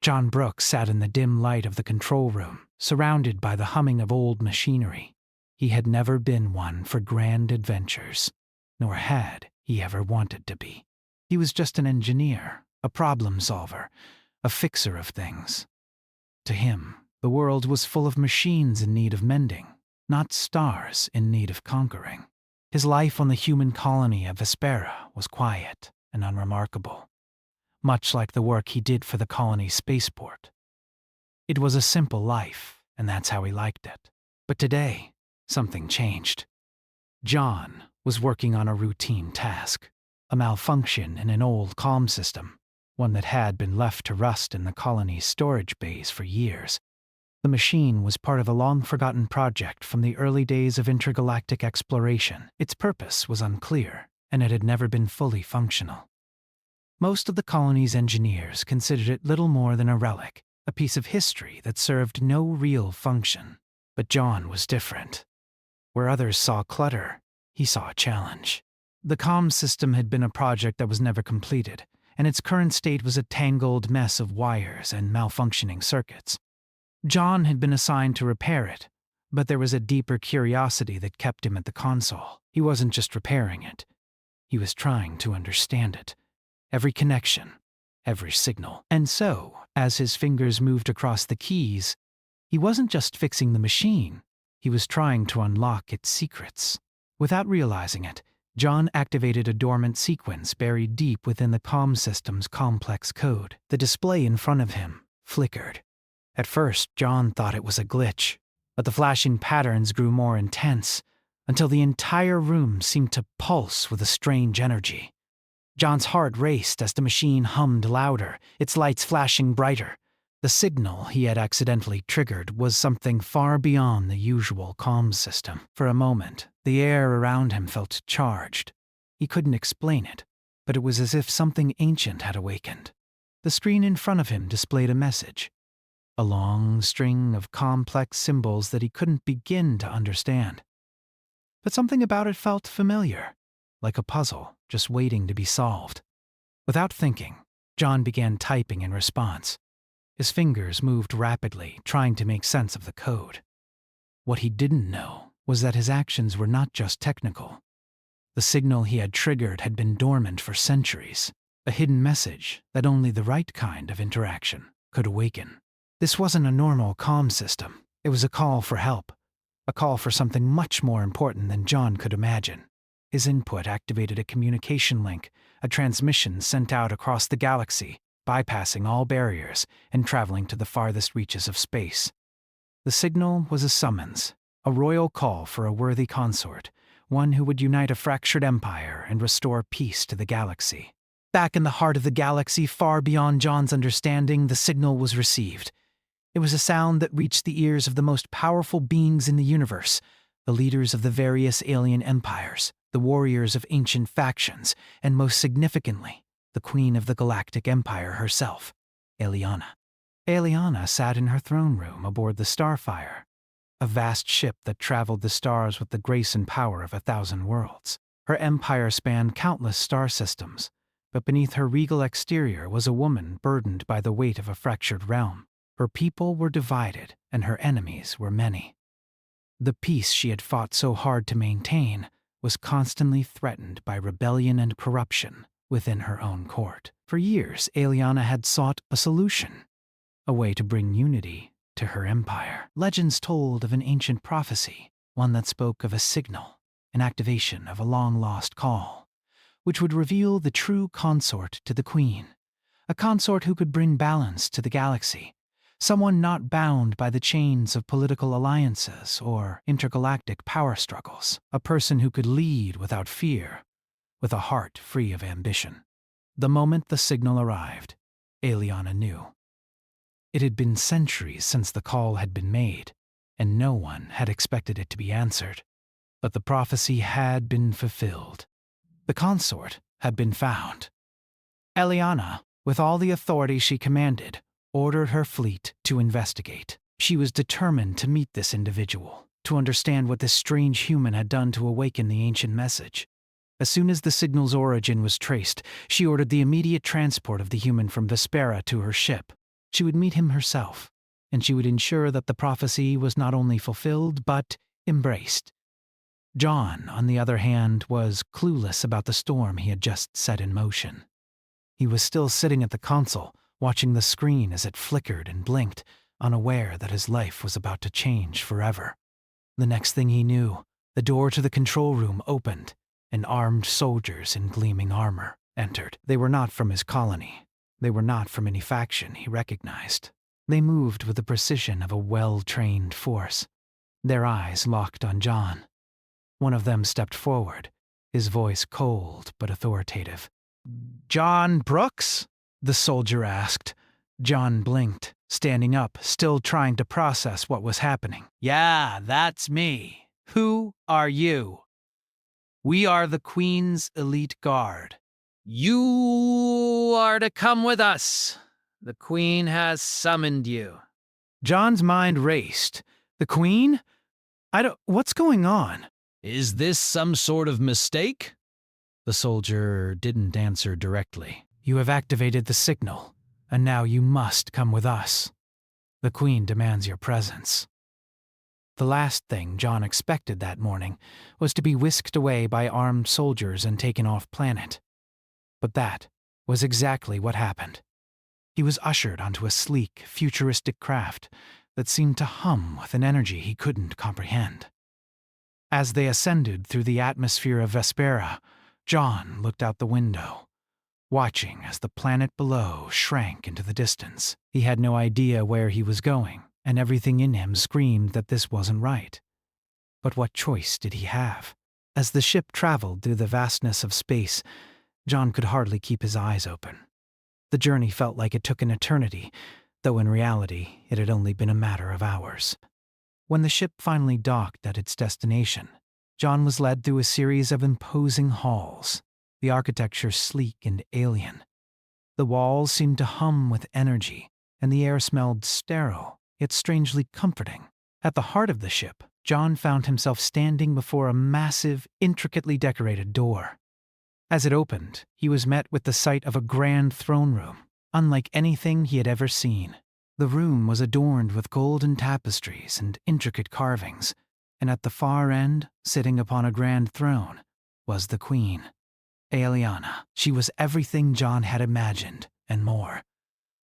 John Brooks sat in the dim light of the control room, surrounded by the humming of old machinery. He had never been one for grand adventures, nor had he ever wanted to be. He was just an engineer, a problem solver, a fixer of things. To him, the world was full of machines in need of mending, not stars in need of conquering. His life on the human colony of Vespera was quiet and unremarkable, much like the work he did for the colony's spaceport. It was a simple life, and that's how he liked it. But today, something changed. John was working on a routine task, a malfunction in an old comm system, one that had been left to rust in the colony's storage bays for years. The machine was part of a long-forgotten project from the early days of intergalactic exploration. Its purpose was unclear, and it had never been fully functional. Most of the colony's engineers considered it little more than a relic, a piece of history that served no real function. But John was different. Where others saw clutter, he saw a challenge. The comm system had been a project that was never completed, and its current state was a tangled mess of wires and malfunctioning circuits. John had been assigned to repair it, but there was a deeper curiosity that kept him at the console. He wasn't just repairing it. He was trying to understand it. Every connection, every signal. And so, as his fingers moved across the keys, he wasn't just fixing the machine, he was trying to unlock its secrets. Without realizing it, John activated a dormant sequence buried deep within the comm system's complex code. The display in front of him flickered. At first, John thought it was a glitch, but the flashing patterns grew more intense, until the entire room seemed to pulse with a strange energy. John's heart raced as the machine hummed louder, its lights flashing brighter. The signal he had accidentally triggered was something far beyond the usual comm system. For a moment, the air around him felt charged. He couldn't explain it, but it was as if something ancient had awakened. The screen in front of him displayed a message, a long string of complex symbols that he couldn't begin to understand. But something about it felt familiar, like a puzzle just waiting to be solved. Without thinking, John began typing in response. His fingers moved rapidly, trying to make sense of the code. What he didn't know was that his actions were not just technical. The signal he had triggered had been dormant for centuries, a hidden message that only the right kind of interaction could awaken. This wasn't a normal comm system. It was a call for help, a call for something much more important than John could imagine. His input activated a communication link, a transmission sent out across the galaxy, bypassing all barriers and traveling to the farthest reaches of space. The signal was a summons, a royal call for a worthy consort, one who would unite a fractured empire and restore peace to the galaxy. Back in the heart of the galaxy, far beyond John's understanding, the signal was received. It was a sound that reached the ears of the most powerful beings in the universe, the leaders of the various alien empires, the warriors of ancient factions, and most significantly, the Queen of the Galactic Empire herself, Eliana. Eliana sat in her throne room aboard the Starfire, a vast ship that traveled the stars with the grace and power of 1,000 worlds. Her empire spanned countless star systems, but beneath her regal exterior was a woman burdened by the weight of a fractured realm. Her people were divided, and her enemies were many. The peace she had fought so hard to maintain was constantly threatened by rebellion and corruption within her own court. For years, Eliana had sought a solution, a way to bring unity to her empire. Legends told of an ancient prophecy, one that spoke of a signal, an activation of a long-lost call, which would reveal the true consort to the queen, a consort who could bring balance to the galaxy, someone not bound by the chains of political alliances or intergalactic power struggles, a person who could lead without fear, with a heart free of ambition. The moment the signal arrived, Eliana knew. It had been centuries since the call had been made, and no one had expected it to be answered. But the prophecy had been fulfilled. The consort had been found. Eliana, with all the authority she commanded, ordered her fleet to investigate. She was determined to meet this individual, to understand what this strange human had done to awaken the ancient message. As soon as the signal's origin was traced, she ordered the immediate transport of the human from Vespera to her ship. She would meet him herself, and she would ensure that the prophecy was not only fulfilled but embraced. John, on the other hand, was clueless about the storm he had just set in motion. He was still sitting at the console, watching the screen as it flickered and blinked, unaware that his life was about to change forever. The next thing he knew, the door to the control room opened, and armed soldiers in gleaming armor entered. They were not from his colony. They were not from any faction he recognized. They moved with the precision of a well-trained force. Their eyes locked on John. One of them stepped forward, his voice cold but authoritative. "John Brooks?" the soldier asked. John blinked, standing up, still trying to process what was happening. "Yeah, that's me. Who are you?" "We are the Queen's elite guard." "You are to come with us. The Queen has summoned you." John's mind raced. "The Queen? What's going on?" "Is this some sort of mistake?" The soldier didn't answer directly. "You have activated the signal, and now you must come with us. The Queen demands your presence." The last thing John expected that morning was to be whisked away by armed soldiers and taken off planet. But that was exactly what happened. He was ushered onto a sleek, futuristic craft that seemed to hum with an energy he couldn't comprehend. As they ascended through the atmosphere of Vespera, John looked out the window, watching as the planet below shrank into the distance. He had no idea where he was going, and everything in him screamed that this wasn't right. But what choice did he have? As the ship traveled through the vastness of space, John could hardly keep his eyes open. The journey felt like it took an eternity, though in reality it had only been a matter of hours. When the ship finally docked at its destination, John was led through a series of imposing halls, the architecture sleek and alien. The walls seemed to hum with energy, and the air smelled sterile, yet strangely comforting. At the heart of the ship, John found himself standing before a massive, intricately decorated door. As it opened, he was met with the sight of a grand throne room, unlike anything he had ever seen. The room was adorned with golden tapestries and intricate carvings, and at the far end, sitting upon a grand throne, was the Queen. Aliana. She was everything John had imagined, and more.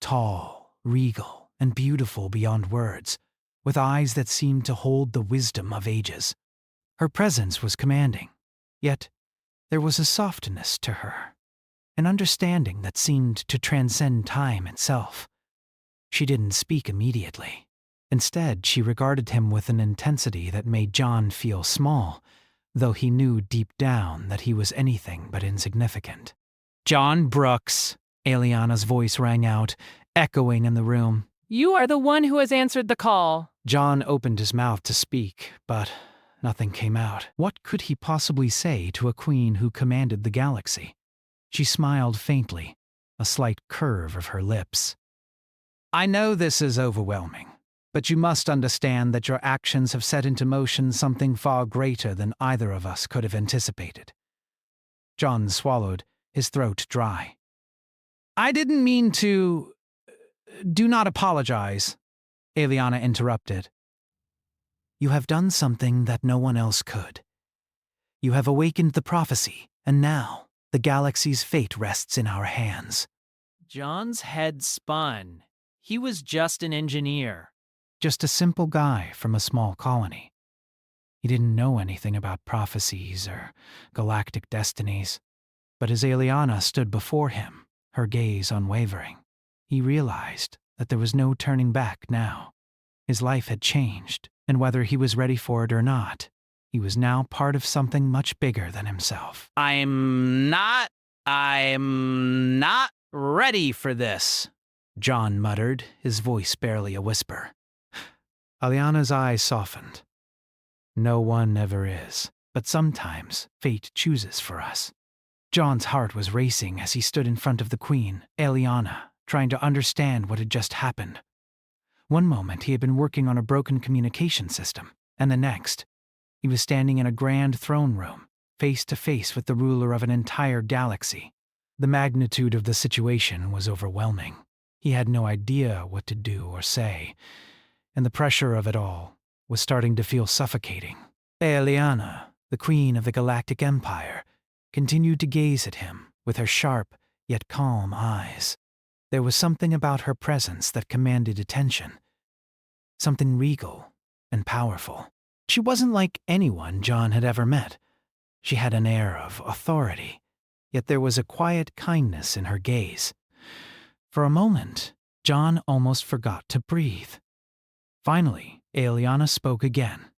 Tall, regal, and beautiful beyond words, with eyes that seemed to hold the wisdom of ages. Her presence was commanding, yet there was a softness to her, an understanding that seemed to transcend time itself. She didn't speak immediately. Instead, she regarded him with an intensity that made John feel small, though he knew deep down that he was anything but insignificant. "John Brooks," Aliana's voice rang out, echoing in the room. "You are the one who has answered the call." John opened his mouth to speak, but nothing came out. What could he possibly say to a queen who commanded the galaxy? She smiled faintly, a slight curve of her lips. "I know this is overwhelming, but you must understand that your actions have set into motion something far greater than either of us could have anticipated." John swallowed, his throat dry. "I didn't mean to... Do not apologize," Aliana interrupted. "You have done something that no one else could. You have awakened the prophecy, and now the galaxy's fate rests in our hands." John's head spun. He was just an engineer. Just a simple guy from a small colony. He didn't know anything about prophecies or galactic destinies, but as Aliana stood before him, her gaze unwavering, he realized that there was no turning back now. His life had changed, and whether he was ready for it or not, he was now part of something much bigger than himself. I'm not ready for this," John muttered, his voice barely a whisper. Aliana's eyes softened. "No one ever is, but sometimes fate chooses for us." John's heart was racing as he stood in front of the Queen, Aliana, trying to understand what had just happened. One moment he had been working on a broken communication system, and the next, he was standing in a grand throne room, face to face with the ruler of an entire galaxy. The magnitude of the situation was overwhelming. He had no idea what to do or say, and the pressure of it all was starting to feel suffocating. Aeliana, the queen of the Galactic Empire, continued to gaze at him with her sharp yet calm eyes. There was something about her presence that commanded attention, something regal and powerful. She wasn't like anyone John had ever met. She had an air of authority, yet there was a quiet kindness in her gaze. For a moment, John almost forgot to breathe. Finally, Aeliana spoke again,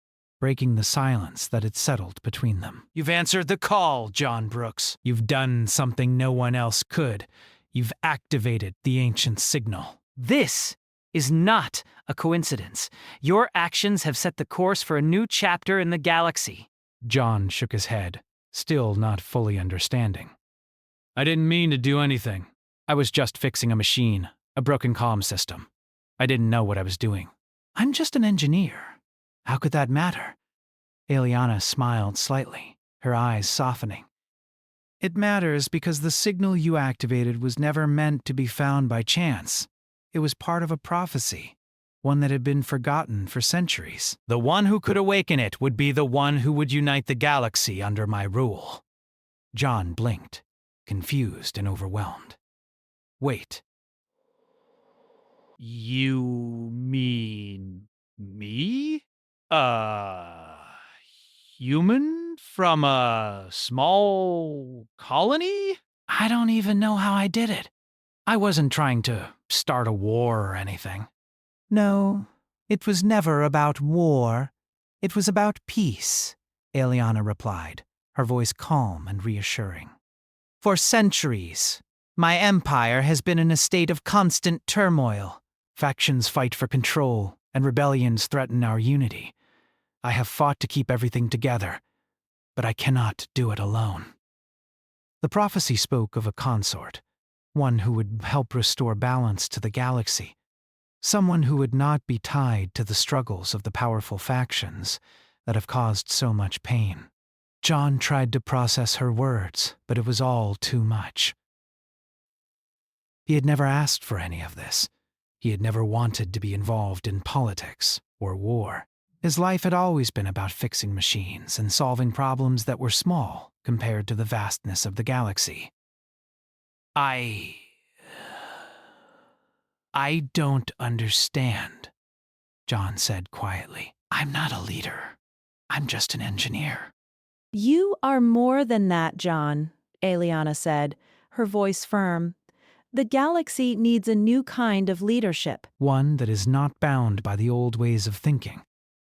breaking the silence that had settled between them. "You've answered the call, John Brooks. You've done something no one else could. You've activated the ancient signal." This is not a coincidence. Your actions have set the course for a new chapter in the galaxy. John shook his head, still not fully understanding. "I didn't mean to do anything. I was just fixing a machine, a broken comm system. I didn't know what I was doing." "I'm just an engineer. How could that matter?" Aeliana smiled slightly, her eyes softening. "It matters because the signal you activated was never meant to be found by chance. It was part of a prophecy, one that had been forgotten for centuries. The one who could awaken it would be the one who would unite the galaxy under my rule." John blinked, confused and overwhelmed. "Wait. You mean me? Human from a small colony? I don't even know how I did it. I wasn't trying to start a war or anything." "No, it was never about war. It was about peace," Aeliana replied, her voice calm and reassuring. "For centuries, my empire has been in a state of constant turmoil. Factions fight for control, and rebellions threaten our unity. I have fought to keep everything together, but I cannot do it alone." The prophecy spoke of a consort, one who would help restore balance to the galaxy, someone who would not be tied to the struggles of the powerful factions that have caused so much pain. John tried to process her words, but it was all too much. He had never asked for any of this. He had never wanted to be involved in politics or war. His life had always been about fixing machines and solving problems that were small compared to the vastness of the galaxy. I don't understand," John said quietly. "I'm not a leader. I'm just an engineer." "You are more than that, John," Aeliana said, her voice firm. "The galaxy needs a new kind of leadership." One that is not bound by the old ways of thinking.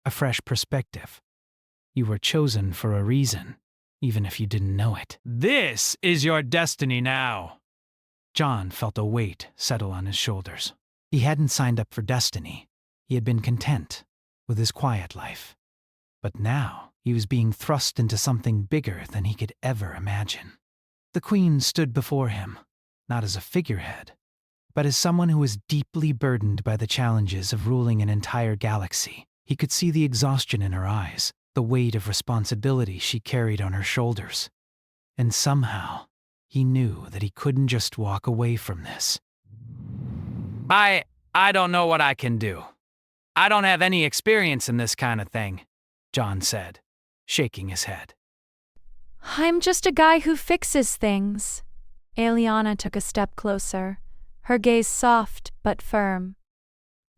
A fresh perspective. You were chosen for a reason, even if you didn't know it. "This is your destiny now." John felt a weight settle on his shoulders. He hadn't signed up for destiny. He had been content with his quiet life. But now he was being thrust into something bigger than he could ever imagine. The Queen stood before him, not as a figurehead, but as someone who was deeply burdened by the challenges of ruling an entire galaxy. He could see the exhaustion in her eyes, the weight of responsibility she carried on her shoulders. And somehow, he knew that he couldn't just walk away from this. I don't know what I can do. I don't have any experience in this kind of thing," John said, shaking his head. "I'm just a guy who fixes things." Aeliana took a step closer, her gaze soft but firm.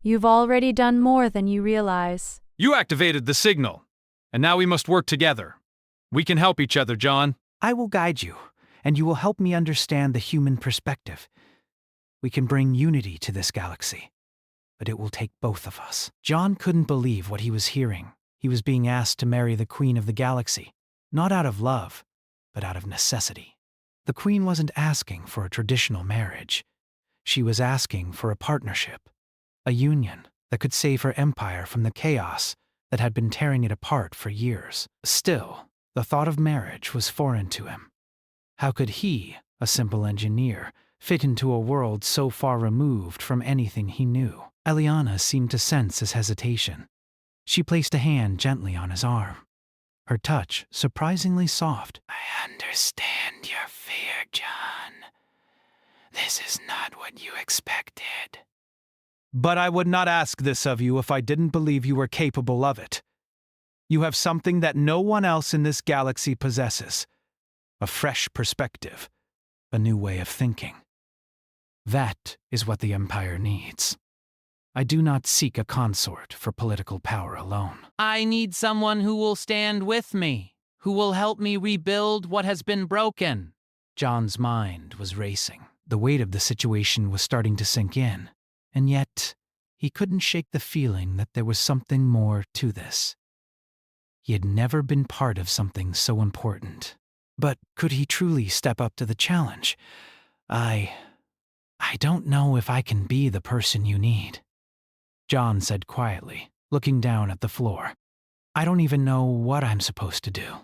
"You've already done more than you realize." You activated the signal, and now we must work together. We can help each other, John. "I will guide you, and you will help me understand the human perspective. We can bring unity to this galaxy, but it will take both of us." John couldn't believe what he was hearing. He was being asked to marry the Queen of the Galaxy, not out of love, but out of necessity. The Queen wasn't asking for a traditional marriage. She was asking for a partnership, a union that could save her empire from the chaos that had been tearing it apart for years. Still, the thought of marriage was foreign to him. How could he, a simple engineer, fit into a world so far removed from anything he knew? Aeliana seemed to sense his hesitation. She placed a hand gently on his arm, her touch surprisingly soft. "I understand your fear, John. This is not what you expected. But I would not ask this of you if I didn't believe you were capable of it. You have something that no one else in this galaxy possesses. A fresh perspective. A new way of thinking. That is what the Empire needs. I do not seek a consort for political power alone. I need someone who will stand with me, who will help me rebuild what has been broken. John's mind was racing. The weight of the situation was starting to sink in, and yet he couldn't shake the feeling that there was something more to this. He had never been part of something so important. But could he truly step up to the challenge? I don't know if I can be the person you need, John said quietly, looking down at the floor. I don't even know what I'm supposed to do.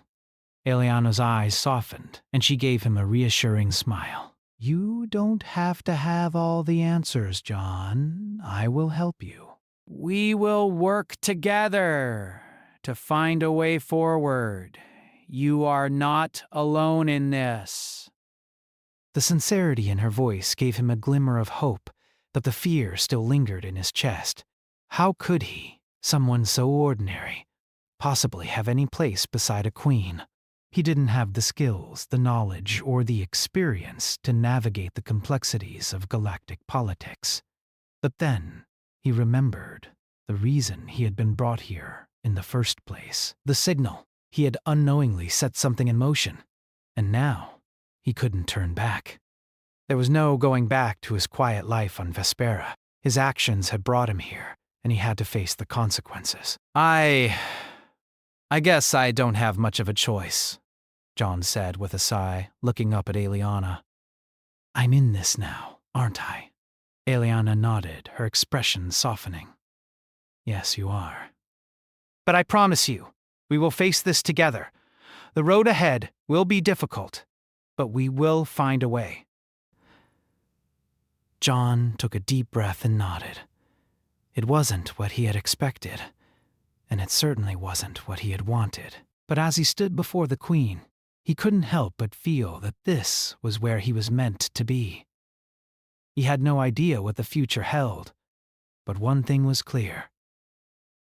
Eliana's eyes softened, and she gave him a reassuring smile. You don't have to have all the answers, John. I will help you. We will work together to find a way forward. You are not alone in this. The sincerity in her voice gave him a glimmer of hope, but the fear still lingered in his chest. How could he, someone so ordinary, possibly have any place beside a queen? He didn't have the skills, the knowledge, or the experience to navigate the complexities of galactic politics. But then he remembered the reason he had been brought here in the first place. The signal. He had unknowingly set something in motion, and now he couldn't turn back. There was no going back to his quiet life on Vespera. His actions had brought him here, and he had to face the consequences. I guess I don't have much of a choice, John said with a sigh, looking up at Eliana. I'm in this now, aren't I? Eliana nodded, her expression softening. Yes, you are. But I promise you, we will face this together. The road ahead will be difficult, but we will find a way. John took a deep breath and nodded. It wasn't what he had expected, and it certainly wasn't what he had wanted. But as he stood before the Queen, he couldn't help but feel that this was where he was meant to be. He had no idea what the future held, but one thing was clear.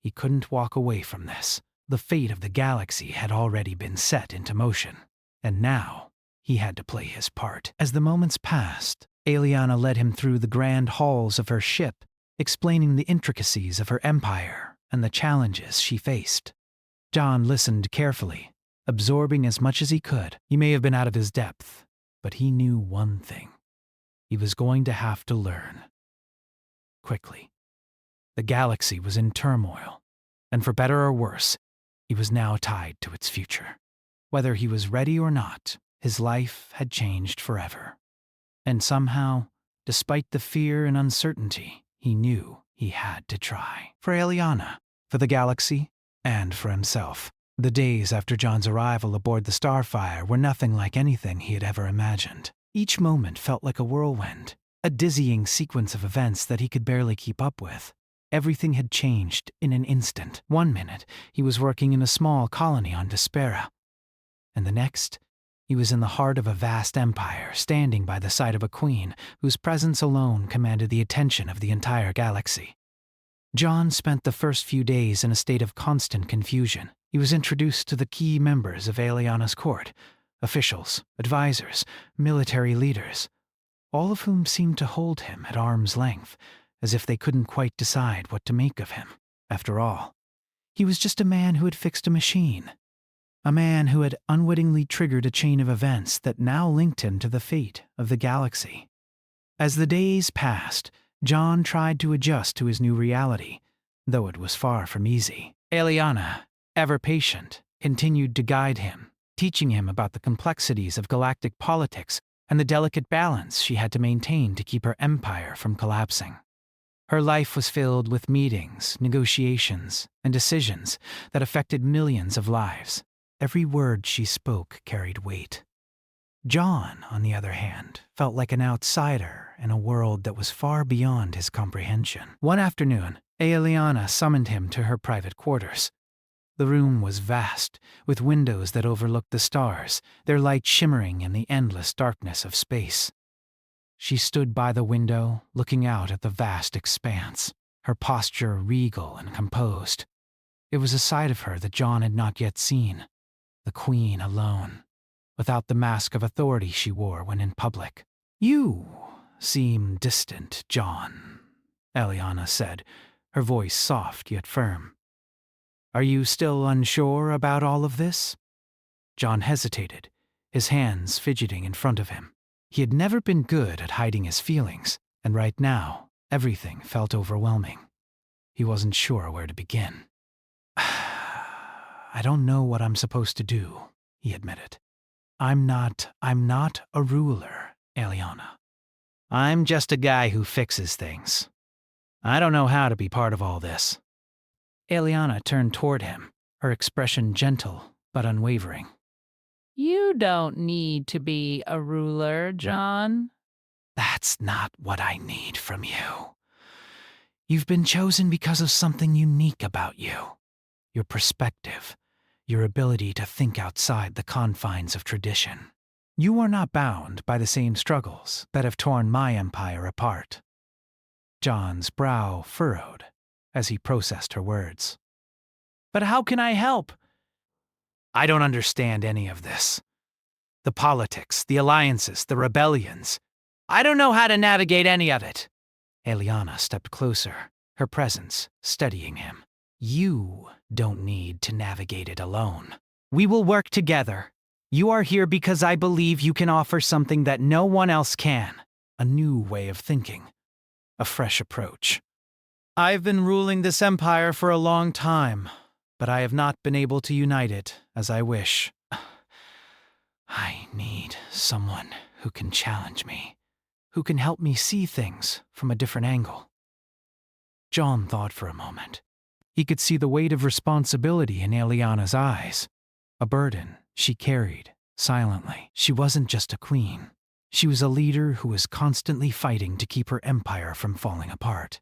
He couldn't walk away from this. The fate of the galaxy had already been set into motion, and now he had to play his part. As the moments passed, Eliana led him through the grand halls of her ship, explaining the intricacies of her empire and the challenges she faced. John listened carefully, absorbing as much as he could. He may have been out of his depth, but he knew one thing. He was going to have to learn. Quickly. The galaxy was in turmoil, and for better or worse, he was now tied to its future. Whether he was ready or not, his life had changed forever. And somehow, despite the fear and uncertainty, he knew he had to try. For Eliana, for the galaxy, and for himself. The days after John's arrival aboard the Starfire were nothing like anything he had ever imagined. Each moment felt like a whirlwind, a dizzying sequence of events that he could barely keep up with. Everything had changed in an instant. One minute, he was working in a small colony on Vespera, and the next, he was in the heart of a vast empire, standing by the side of a queen whose presence alone commanded the attention of the entire galaxy. John spent the first few days in a state of constant confusion. He was introduced to the key members of Eliana's court, officials, advisors, military leaders, all of whom seemed to hold him at arm's length, as if they couldn't quite decide what to make of him. After all, he was just a man who had fixed a machine. A man who had unwittingly triggered a chain of events that now linked him to the fate of the galaxy. As the days passed, John tried to adjust to his new reality, though it was far from easy. Eliana, ever patient, continued to guide him, teaching him about the complexities of galactic politics and the delicate balance she had to maintain to keep her empire from collapsing. Her life was filled with meetings, negotiations, and decisions that affected millions of lives. Every word she spoke carried weight. John, on the other hand, felt like an outsider in a world that was far beyond his comprehension. One afternoon, Eliana summoned him to her private quarters. The room was vast, with windows that overlooked the stars, their light shimmering in the endless darkness of space. She stood by the window, looking out at the vast expanse, her posture regal and composed. It was a side of her that John had not yet seen, the queen alone, without the mask of authority she wore when in public. "You seem distant, John," Eliana said, her voice soft yet firm. "Are you still unsure about all of this?" John hesitated, his hands fidgeting in front of him. He had never been good at hiding his feelings, and right now, everything felt overwhelming. He wasn't sure where to begin. "I don't know what I'm supposed to do," he admitted. I'm not a ruler, Eliana. I'm just a guy who fixes things. I don't know how to be part of all this." Eliana turned toward him, her expression gentle but unwavering. You don't need to be a ruler, John. "That's not what I need from you. You've been chosen because of something unique about you. Your perspective, your ability to think outside the confines of tradition. You are not bound by the same struggles that have torn my empire apart." John's brow furrowed as he processed her words. But how can I help? "I don't understand any of this. The politics, the alliances, the rebellions. I don't know how to navigate any of it." Eliana stepped closer, her presence steadying him. "You don't need to navigate it alone. We will work together. You are here because I believe you can offer something that no one else can. A new way of thinking. A fresh approach. I've been ruling this empire for a long time, but I have not been able to unite it as I wish. I need someone who can challenge me, who can help me see things from a different angle." John thought for a moment. He could see the weight of responsibility in Eliana's eyes, a burden she carried silently. She wasn't just a queen. She was a leader who was constantly fighting to keep her empire from falling apart.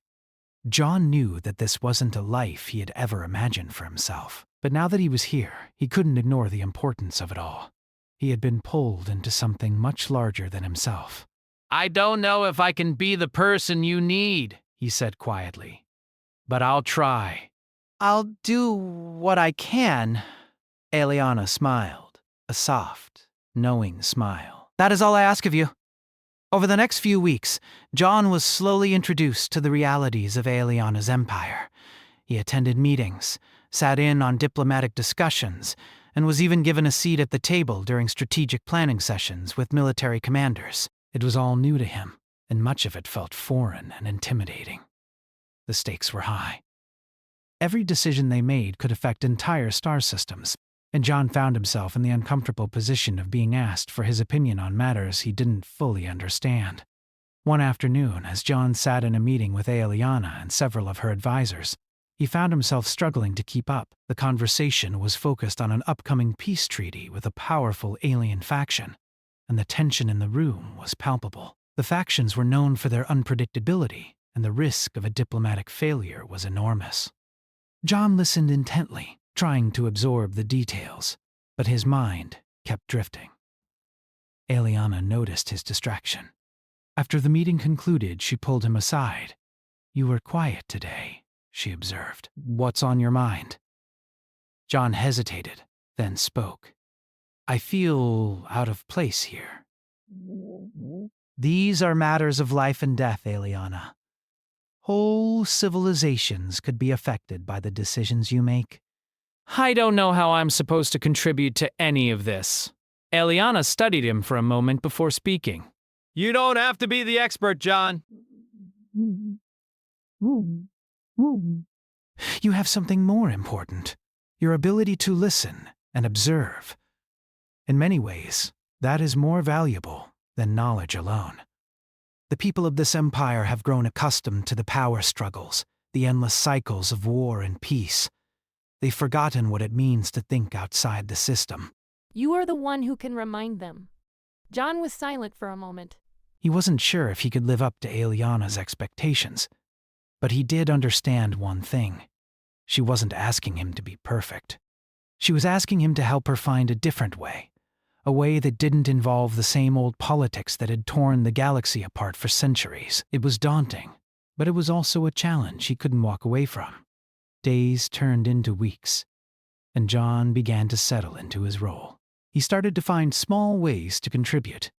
John knew that this wasn't a life he had ever imagined for himself, but now that he was here, he couldn't ignore the importance of it all. He had been pulled into something much larger than himself. I don't know if I can be the person you need, he said quietly, but I'll try. "I'll do what I can," Eliana smiled, a soft, knowing smile. "That is all I ask of you." Over the next few weeks, John was slowly introduced to the realities of Eliana's empire. He attended meetings, sat in on diplomatic discussions, and was even given a seat at the table during strategic planning sessions with military commanders. It was all new to him, and much of it felt foreign and intimidating. The stakes were high. Every decision they made could affect entire star systems, and John found himself in the uncomfortable position of being asked for his opinion on matters he didn't fully understand. One afternoon, as John sat in a meeting with Eliana and several of her advisors, he found himself struggling to keep up. The conversation was focused on an upcoming peace treaty with a powerful alien faction, and the tension in the room was palpable. The factions were known for their unpredictability, and the risk of a diplomatic failure was enormous. John listened intently, trying to absorb the details, but his mind kept drifting. Eliana noticed his distraction. After the meeting concluded, she pulled him aside. "You were quiet today," she observed. "What's on your mind?" John hesitated, then spoke. "I feel out of place here. These are matters of life and death, Eliana. Whole civilizations could be affected by the decisions you make." I don't know how I'm supposed to contribute to any of this. Eliana studied him for a moment before speaking. You don't have to be the expert, John. You have something more important, your ability to listen and observe. In many ways, that is more valuable than knowledge alone. The people of this empire have grown accustomed to the power struggles, the endless cycles of war and peace. They've forgotten what it means to think outside the system. You are the one who can remind them. John was silent for a moment. He wasn't sure if he could live up to Eliana's expectations, but he did understand one thing. She wasn't asking him to be perfect. She was asking him to help her find a different way, a way that didn't involve the same old politics that had torn the galaxy apart for centuries. It was daunting, but it was also a challenge he couldn't walk away from. Days turned into weeks, and John began to settle into his role. He started to find small ways to contribute.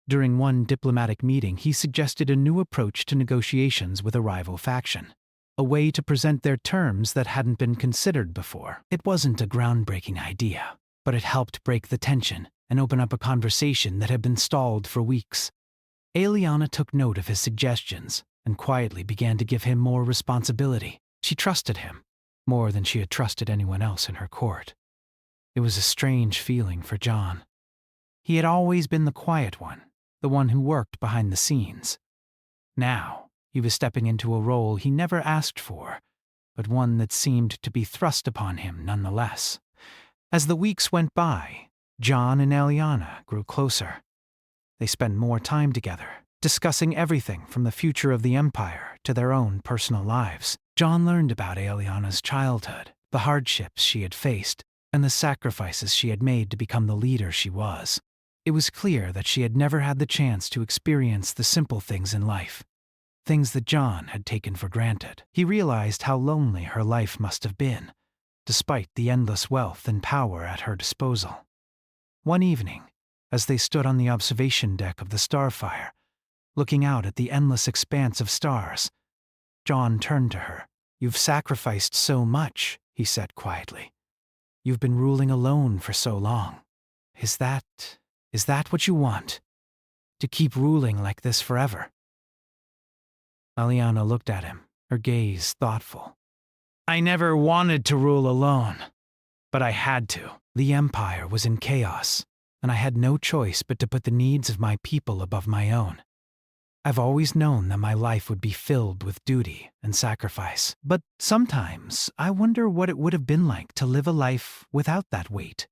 During one diplomatic meeting, he suggested a new approach to negotiations with a rival faction, a way to present their terms that hadn't been considered before. It wasn't a groundbreaking idea, but it helped break the tension and open up a conversation that had been stalled for weeks. Eliana took note of his suggestions and quietly began to give him more responsibility. She trusted him more than she had trusted anyone else in her court. It was a strange feeling for John. He had always been the quiet one, the one who worked behind the scenes. Now, he was stepping into a role he never asked for, but one that seemed to be thrust upon him nonetheless. As the weeks went by, John and Eliana grew closer. They spent more time together, discussing everything from the future of the Empire to their own personal lives. John learned about Eliana's childhood, the hardships she had faced, and the sacrifices she had made to become the leader she was. It was clear that she had never had the chance to experience the simple things in life, things that John had taken for granted. He realized how lonely her life must have been, despite the endless wealth and power at her disposal. One evening, as they stood on the observation deck of the Starfire, looking out at the endless expanse of stars, John turned to her. "You've sacrificed so much," he said quietly. "You've been ruling alone for so long. Is that what you want? To keep ruling like this forever?" Eliana looked at him, her gaze thoughtful. "I never wanted to rule alone, but I had to. The Empire was in chaos, and I had no choice but to put the needs of my people above my own. I've always known that my life would be filled with duty and sacrifice, but sometimes I wonder what it would have been like to live a life without that weight."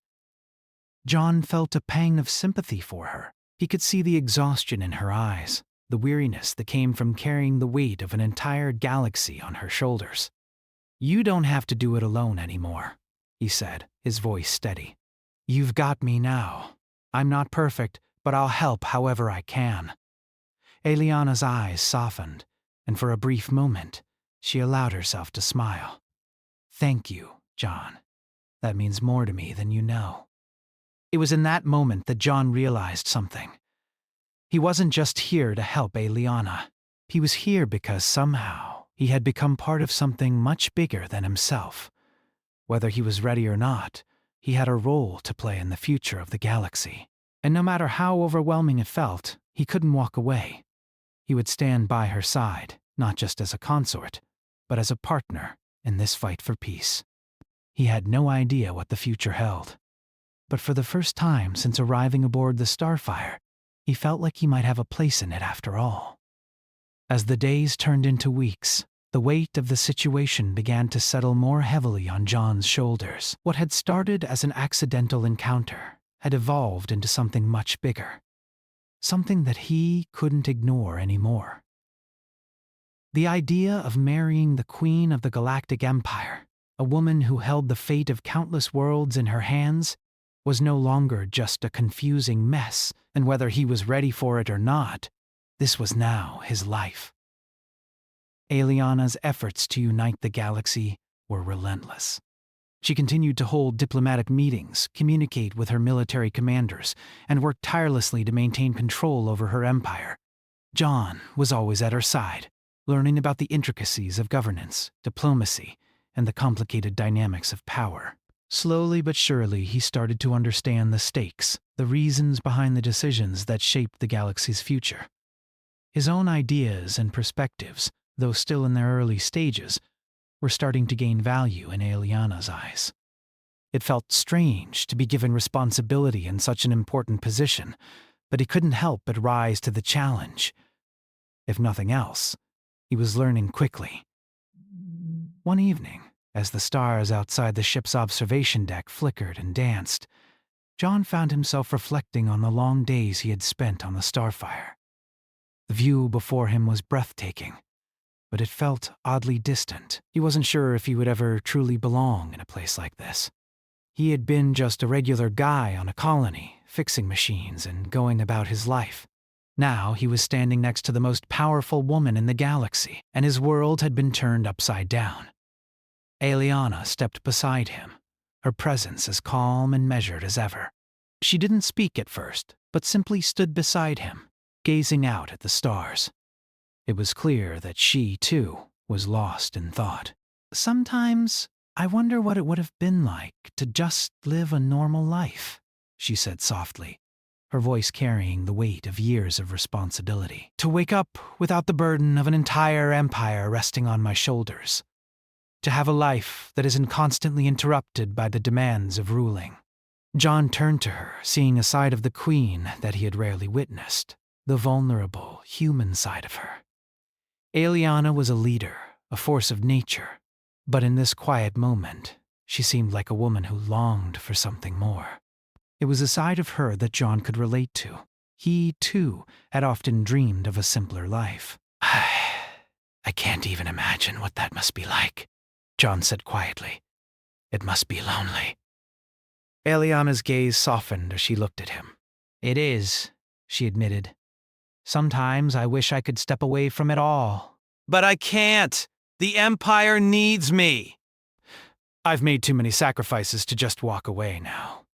John felt a pang of sympathy for her. He could see the exhaustion in her eyes, the weariness that came from carrying the weight of an entire galaxy on her shoulders. "You don't have to do it alone anymore," he said, his voice steady. "You've got me now. I'm not perfect, but I'll help however I can." Eliana's eyes softened, and for a brief moment, she allowed herself to smile. "Thank you, John. That means more to me than you know." It was in that moment that John realized something. He wasn't just here to help Eliana. He was here because somehow he had become part of something much bigger than himself. Whether he was ready or not, he had a role to play in the future of the galaxy. And no matter how overwhelming it felt, he couldn't walk away. He would stand by her side, not just as a consort, but as a partner in this fight for peace. He had no idea what the future held. But for the first time since arriving aboard the Starfire, he felt like he might have a place in it after all. As the days turned into weeks, the weight of the situation began to settle more heavily on John's shoulders. What had started as an accidental encounter had evolved into something much bigger, something that he couldn't ignore anymore. The idea of marrying the Queen of the Galactic Empire, a woman who held the fate of countless worlds in her hands, was no longer just a confusing mess, and whether he was ready for it or not, this was now his life. Eliana's efforts to unite the galaxy were relentless. She continued to hold diplomatic meetings, communicate with her military commanders, and work tirelessly to maintain control over her empire. John was always at her side, learning about the intricacies of governance, diplomacy, and the complicated dynamics of power. Slowly but surely, he started to understand the stakes, the reasons behind the decisions that shaped the galaxy's future. His own ideas and perspectives, though still in their early stages, were starting to gain value in Eliana's eyes. It felt strange to be given responsibility in such an important position, but he couldn't help but rise to the challenge. If nothing else, he was learning quickly. One evening, as the stars outside the ship's observation deck flickered and danced, John found himself reflecting on the long days he had spent on the Starfire. The view before him was breathtaking, but it felt oddly distant. He wasn't sure if he would ever truly belong in a place like this. He had been just a regular guy on a colony, fixing machines and going about his life. Now he was standing next to the most powerful woman in the galaxy, and his world had been turned upside down. Eliana stepped beside him, her presence as calm and measured as ever. She didn't speak at first, but simply stood beside him, gazing out at the stars. It was clear that she, too, was lost in thought. "Sometimes I wonder what it would have been like to just live a normal life," she said softly, her voice carrying the weight of years of responsibility. "To wake up without the burden of an entire empire resting on my shoulders. To have a life that isn't constantly interrupted by the demands of ruling." John turned to her, seeing a side of the Queen that he had rarely witnessed, the vulnerable, human side of her. Eliana was a leader, a force of nature, but in this quiet moment, she seemed like a woman who longed for something more. It was a side of her that John could relate to. He, too, had often dreamed of a simpler life. "I can't even imagine what that must be like," John said quietly. "It must be lonely." Eliana's gaze softened as she looked at him. "It is," she admitted. "Sometimes I wish I could step away from it all." But I can't. The Empire needs me. "I've made too many sacrifices to just walk away now."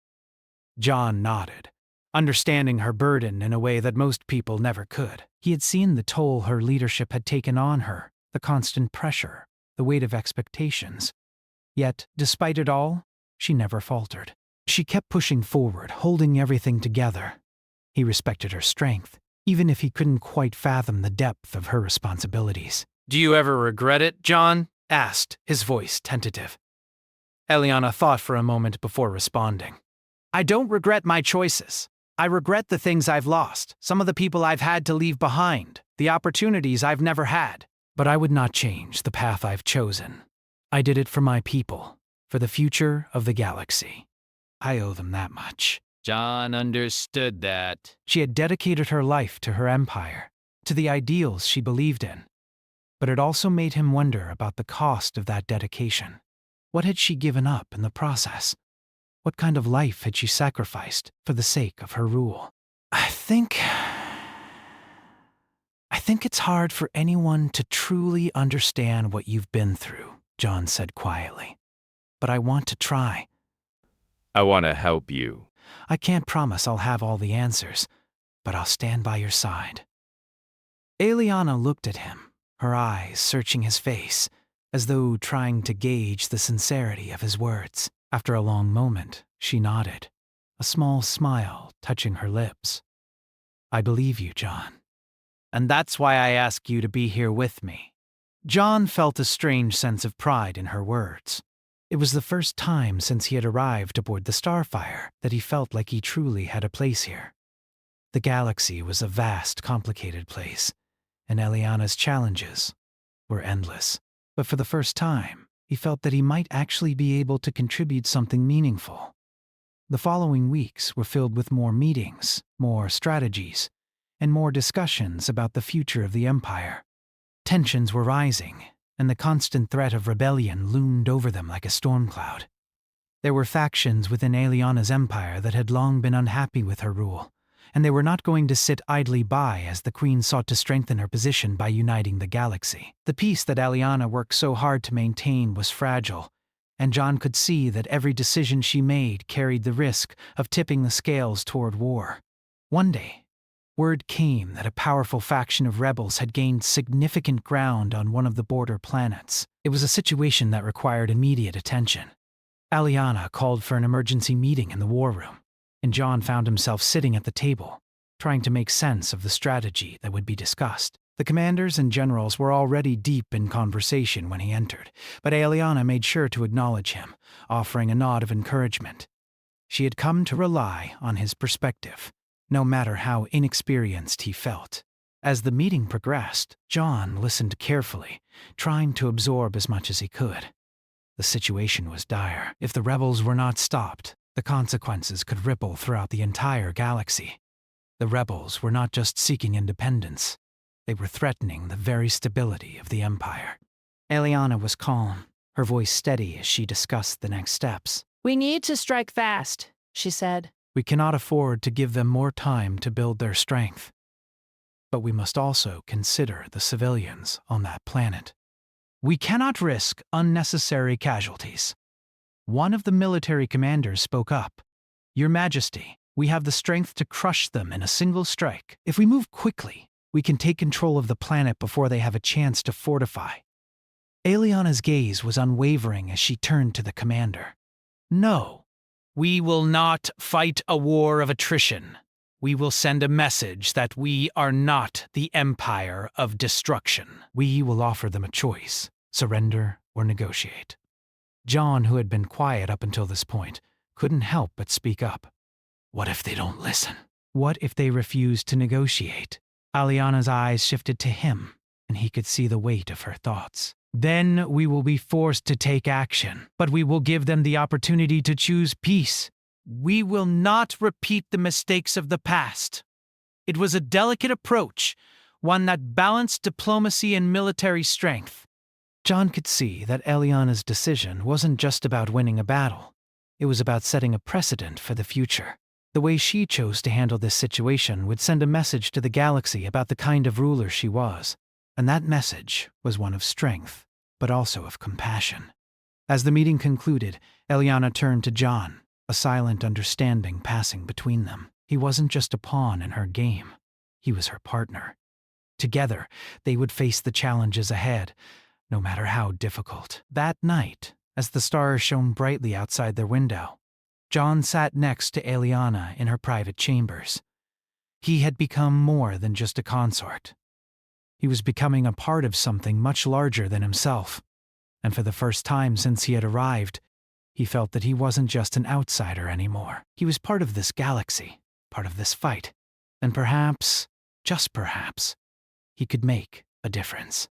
John nodded, understanding her burden in a way that most people never could. He had seen the toll her leadership had taken on her, the constant pressure, the weight of expectations. Yet, despite it all, she never faltered. She kept pushing forward, holding everything together. He respected her strength, even if he couldn't quite fathom the depth of her responsibilities. Do you ever regret it, John? Asked, his voice tentative. Eliana thought for a moment before responding. I don't regret my choices. I regret the things I've lost, some of the people I've had to leave behind, the opportunities I've never had. But I would not change the path I've chosen. I did it for my people, for the future of the galaxy. I owe them that much. John understood that. She had dedicated her life to her empire, to the ideals she believed in. But it also made him wonder about the cost of that dedication. What had she given up in the process? What kind of life had she sacrificed for the sake of her rule? I think it's hard for anyone to truly understand what you've been through, John said quietly. But I want to try. I want to help you. I can't promise I'll have all the answers, but I'll stand by your side. Eliana looked at him, her eyes searching his face, as though trying to gauge the sincerity of his words. After a long moment, she nodded, a small smile touching her lips. I believe you, John. And that's why I ask you to be here with me. John felt a strange sense of pride in her words. It was the first time since he had arrived aboard the Starfire that he felt like he truly had a place here. The galaxy was a vast, complicated place, and Eliana's challenges were endless. But for the first time, he felt that he might actually be able to contribute something meaningful. The following weeks were filled with more meetings, more strategies, and more discussions about the future of the Empire. Tensions were rising, and the constant threat of rebellion loomed over them like a storm cloud. There were factions within Eliana's empire that had long been unhappy with her rule, and they were not going to sit idly by as the Queen sought to strengthen her position by uniting the galaxy. The peace that Eliana worked so hard to maintain was fragile, and John could see that every decision she made carried the risk of tipping the scales toward war. One day, word came that a powerful faction of rebels had gained significant ground on one of the border planets. It was a situation that required immediate attention. Eliana called for an emergency meeting in the war room, and John found himself sitting at the table, trying to make sense of the strategy that would be discussed. The commanders and generals were already deep in conversation when he entered, but Eliana made sure to acknowledge him, offering a nod of encouragement. She had come to rely on his perspective, no matter how inexperienced he felt. As the meeting progressed, John listened carefully, trying to absorb as much as he could. The situation was dire. If the rebels were not stopped, the consequences could ripple throughout the entire galaxy. The rebels were not just seeking independence. They were threatening the very stability of the Empire. Eliana was calm, her voice steady as she discussed the next steps. We need to strike fast, she said. We cannot afford to give them more time to build their strength. But we must also consider the civilians on that planet. We cannot risk unnecessary casualties. One of the military commanders spoke up. Your Majesty, we have the strength to crush them in a single strike. If we move quickly, we can take control of the planet before they have a chance to fortify. Eliana's gaze was unwavering as she turned to the commander. No, We will not fight a war of attrition. We will send a message that we are not the empire of destruction. we will offer them a choice, surrender or negotiate. John, who had been quiet up until this point, couldn't help but speak up. What if they don't listen? What if they refuse to negotiate? Aliana's eyes shifted to him, and he could see the weight of her thoughts. Then we will be forced to take action, but we will give them the opportunity to choose peace. We will not repeat the mistakes of the past. It was a delicate approach, one that balanced diplomacy and military strength. John could see that Eliana's decision wasn't just about winning a battle. It was about setting a precedent for the future. The way she chose to handle this situation would send a message to the galaxy about the kind of ruler she was, and that message was one of strength, but also of compassion. As the meeting concluded, Eliana turned to John, a silent understanding passing between them. He wasn't just a pawn in her game. He was her partner. Together, they would face the challenges ahead, no matter how difficult. That night, as the stars shone brightly outside their window, John sat next to Eliana in her private chambers. He had become more than just a consort. He was becoming a part of something much larger than himself, and for the first time since he had arrived, he felt that he wasn't just an outsider anymore. He was part of this galaxy, part of this fight, and perhaps, just perhaps, he could make a difference.